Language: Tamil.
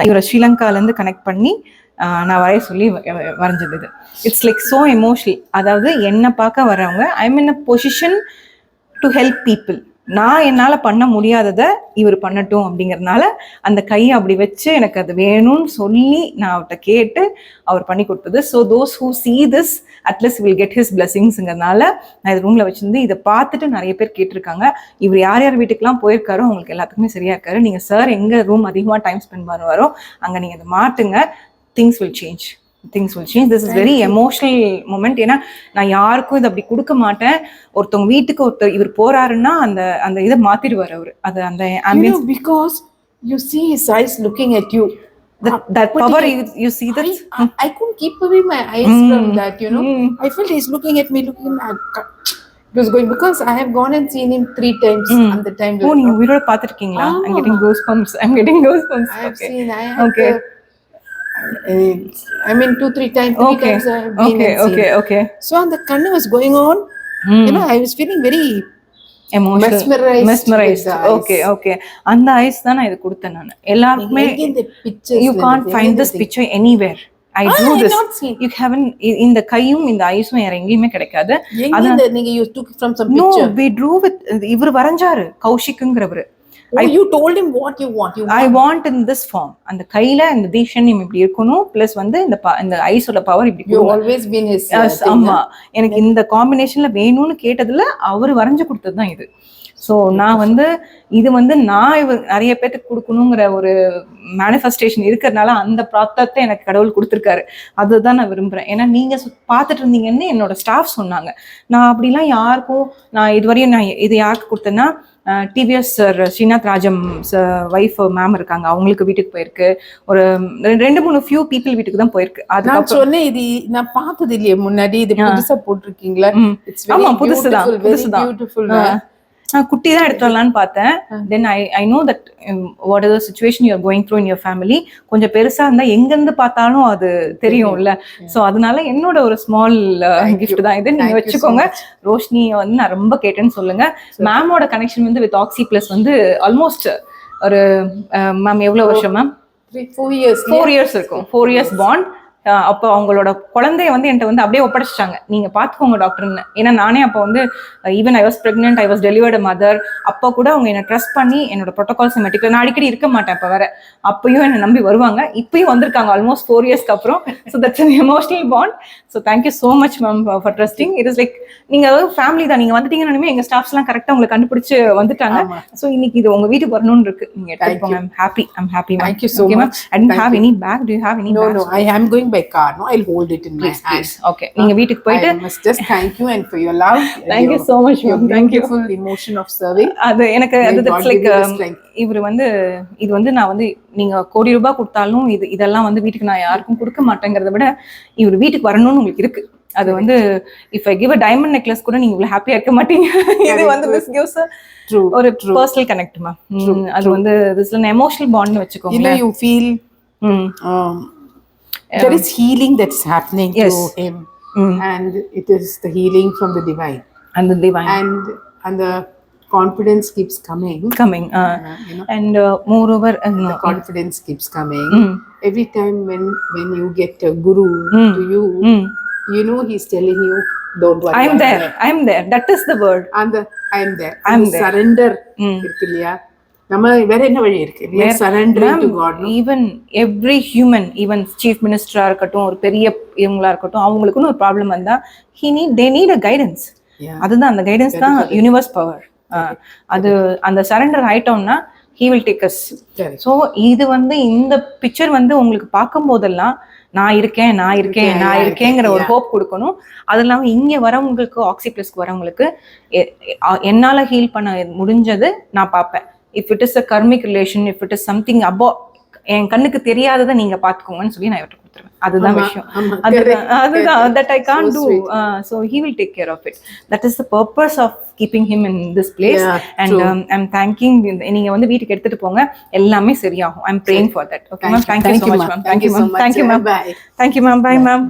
இவரை ஸ்ரீலங்காலேருந்து கனெக்ட் பண்ணி நான் வரைய சொல்லி வரைஞ்சது இது. It's like so emotional. அதாவது என்னை பார்க்க வரவங்க I mean a position to help people. நான் என்னால் பண்ண முடியாததை இவர் பண்ணட்டும் அப்படிங்கிறதுனால அந்த கையை அப்படி வச்சு எனக்கு அது வேணும்னு சொல்லி நான் அவர்கிட்ட கேட்டு அவர் பண்ணி கொடுத்தது. So those who see this at least will get his blessingsங்கிறதுனால நான் இது ரூமில் வச்சுருந்து இதை பார்த்துட்டு நிறைய பேர் கேட்டிருக்காங்க. இவர் யார் யார் வீட்டுக்கெல்லாம் போயிருக்காரோ அவங்களுக்கு எல்லாத்துக்குமே சரியா இருக்காரு. நீங்கள் சார் எங்கே ரூம் அதிகமாக டைம் ஸ்பெண்ட் பண்ணுவாரோ அங்கே நீங்கள் அதை மாற்றுங்க. things will change. This is very emotional moment. ஏன்னா நான் யாருக்கும் இது அப்படி கொடுக்க மாட்டேன். ஒருத்தவங்க வீட்டுக்கு ஒருத்தர் இவர் போறாருன்னா அந்த அந்த இதை மாத்திடுவார் அவரு. அது அந்த ambience, because you see his eyes looking at you, that power you see that I couldn't keep away my eyes from that, I felt he's looking at me, it was going, because I have gone and seen him 3 times at the time. Oh, நீங்க வீடியோல பாத்துட்டீங்களா? I'm getting goosebumps. I have seen. Okay. I mean 2-3 times, 3 times I have been okay. So on the kannu was going on, I was feeling very emotional, mesmerized. Okay. அந்த ஐஸ் தான் நான் இது கொடுத்தேன். நான் எல்லாருக்குமே you can't find this picture anywhere. I do this. You haven't. இந்த கையும் இந்த ஐஸும் வேற எங்கேயுமே கிடைக்காது. அது நீங்க you took from some picture? No, we drew with இவர் வரைஞ்சாரு கௌஷிக்ங்கிறவர். You told him what you want. I want in this form. அந்த கையில இந்த தீஷன் இப்படி இருக்கணும், பிளஸ் வந்து இந்த ஐஸோட பவர் இப்படி. You always been his. ஆமா, எனக்கு இந்த காம்பினேஷன்ல வேணும்னு கேட்டதுல அவர் வரைஞ்சு கொடுத்தது தான் இது. ஸோ நான் வந்து இது வந்து நான் நிறைய பேருக்கு கொடுக்கணுங்கிற ஒரு மேனிஃபெஸ்டேஷன் இருக்கிறதுனால அந்த பிராப்தத்தை எனக்கு கடவுள் கொடுத்துருக்காரு. அதுதான் நான் விரும்புகிறேன். ஏன்னா நீங்கள் பார்த்துட்டு இருந்தீங்கன்னு என்னோட ஸ்டாஃப் சொன்னாங்க. நான் அப்படிலாம் யாருக்கும் நான் இதுவரையும் நான் இது யாருக்கு கொடுத்தேன்னா TVS sir Srinath Rajam wife ma'am இருக்காங்க, அவங்களுக்கு வீட்டுக்கு போயிருக்கு. ஒரு 2-3 ஃபியூ பீப்புள் வீட்டுக்கு தான் போயிருக்கு. அது நான் சொன்னேன், இது நான் பார்த்தது இல்லையே முன்னாடி, இது புதுசா போட்டிருக்கீங்களா? ஆமா, புதுசுதான். குட்டி தான் எடுத்து வரலான்னு பார்த்தேன். Then I know that what is the situation you are going through in your family. கொஞ்சம் பெருசா இருந்தா எங்கிருந்து பார்த்தாலும் அது தெரியும்ல. ஸோ அதனால என்னோட ஒரு ஸ்மால் கிஃப்ட் தான் இது. நீங்க வச்சுக்கோங்க. ரோஷினி வந்து நான் ரொம்ப கேட்டேன்னு சொல்லுங்க. மேமோட கனெக்ஷன் வந்து வித் ஆக்சி பிளஸ் வந்து ஆல்மோஸ்ட் ஒரு மேம் எவ்வளவு வருஷம் மேம்? 4 years இருக்கும். 4 years பாண்ட். அப்போ அவங்களோட குழந்தைய வந்து என்கிட்ட வந்து அப்படியே ஒப்படைச்சிட்டாங்க. நீங்க பாத்துக்கோங்க டாக்டர்னு. ஏன்னா நானே அப்போ வந்து even I was pregnant, I was delivered mother. அப்போ கூட அவங்க என்னை ட்ரஸ்ட் பண்ணி என்னோட ப்ரோட்டோகால்ஸ் மெட்டிக்கல் நான் அடிக்கடி இருக்க மாட்டேன். இப்போ வேற அப்பயும் என்னை நம்பி வருவாங்க. இப்பயும் வந்திருக்காங்க ஆல்மோஸ்ட் 4 yearsக்கு அப்புறம். So that's an emotional bond. So thank you so much ma'am for trusting. It is like நீங்க ஃபேமிலி தான். நீங்க வந்துட்டீங்கன்னு எங்க ஸ்டாஃப்ஸ் எல்லாம் கரெக்டா உங்களை கண்டுபிடிச்சு வந்துட்டாங்க. ஸோ இன்னைக்கு இது உங்க வீட்டுக்கு வரணும்னு இருக்கு. நீங்க எடுத்துக்கோங்க. I'm happy. Thank you so much. I didn't have any bag. Do you have any bag? No, I am going by car. No, I'll hold it in my hand. Okay. நீங்க வீட்டுக்கு போயிட்டு I must just thank you and for your love. Thank you so much. Thank you for the emotion of serving. அது எனக்கு அது that's like இவர் வந்து இது வந்து நான் வந்து நீங்க ₹1 கோடி கொடுத்தாலும் இதெல்லாம் வந்து வீட்டுக்கு நான் யாருக்கும் கொடுக்க மாட்டேங்கிறத விட இவர் வீட்டுக்கு வரணும்னு உங்களுக்கு இருக்கு. அது வந்து if I give a diamond necklace கூட நீங்க இவ்வளவு ஹாப்பியா இருக்க மாட்டீங்க. இது வந்து this gives ஒரு பர்சனல் கனெக்ட் மா. அது வந்து this is an emotional bond வச்சுக்கோங்க. You feel there is healing that's happening to him, and it is the healing from the divine, and the confidence keeps coming, and moreover the confidence keeps coming every time when you get a guru to you, he's telling you don't worry, I'm there, that is the word, and I'm there, surrender irukilla. நம்ம வேற என்ன வழி இருக்கு? Surrendering to God. Even every human, even chief minister இருக்கட்டும், ஒரு பெரிய இவங்களா இருக்கட்டும், அவங்களுக்குன்னு ஒரு ப்ராப்ளம் வந்தா they need a guidance. அதுதான் அந்த கைடன்ஸ் தான் யூனிவர்ஸ் பவர். அது அந்த சரண்டர் ஆயிட்டோம்னா he will take us. So இது வந்து இந்த பிக்சர் வந்து உங்களுக்கு பார்க்கும் போதெல்லாம் நான் இருக்கேங்கிற ஒரு ஹோப் கொடுக்கணும். அது இல்லாமல் இங்கே வரவங்களுக்கு ஆக்சி பிளஸ்க்கு வரவங்களுக்கு என்னால் ஹீல் பண்ண முடிஞ்சது நான் பார்ப்பேன். If it is a karmic relation, if it is something above என் கண்ணுக்கு தெரியாததை நீங்க பாத்துக்கோங்கன்னு சொல்லி நான் இவர்கிட்ட கொடுத்துருவேன். அதுதான் விஷயம். அதுதான் that I can't do. So he will take care of it. That is the purpose of keeping him in this place. And I'm thanking. நீங்க வந்து வீட்டுக்கு எடுத்துட்டு போங்க, எல்லாமே சரியாகும். I'm praying for that. Okay ma'am, thank you so much ma'am. Thank you ma'am. Thank you ma'am. Bye ma'am.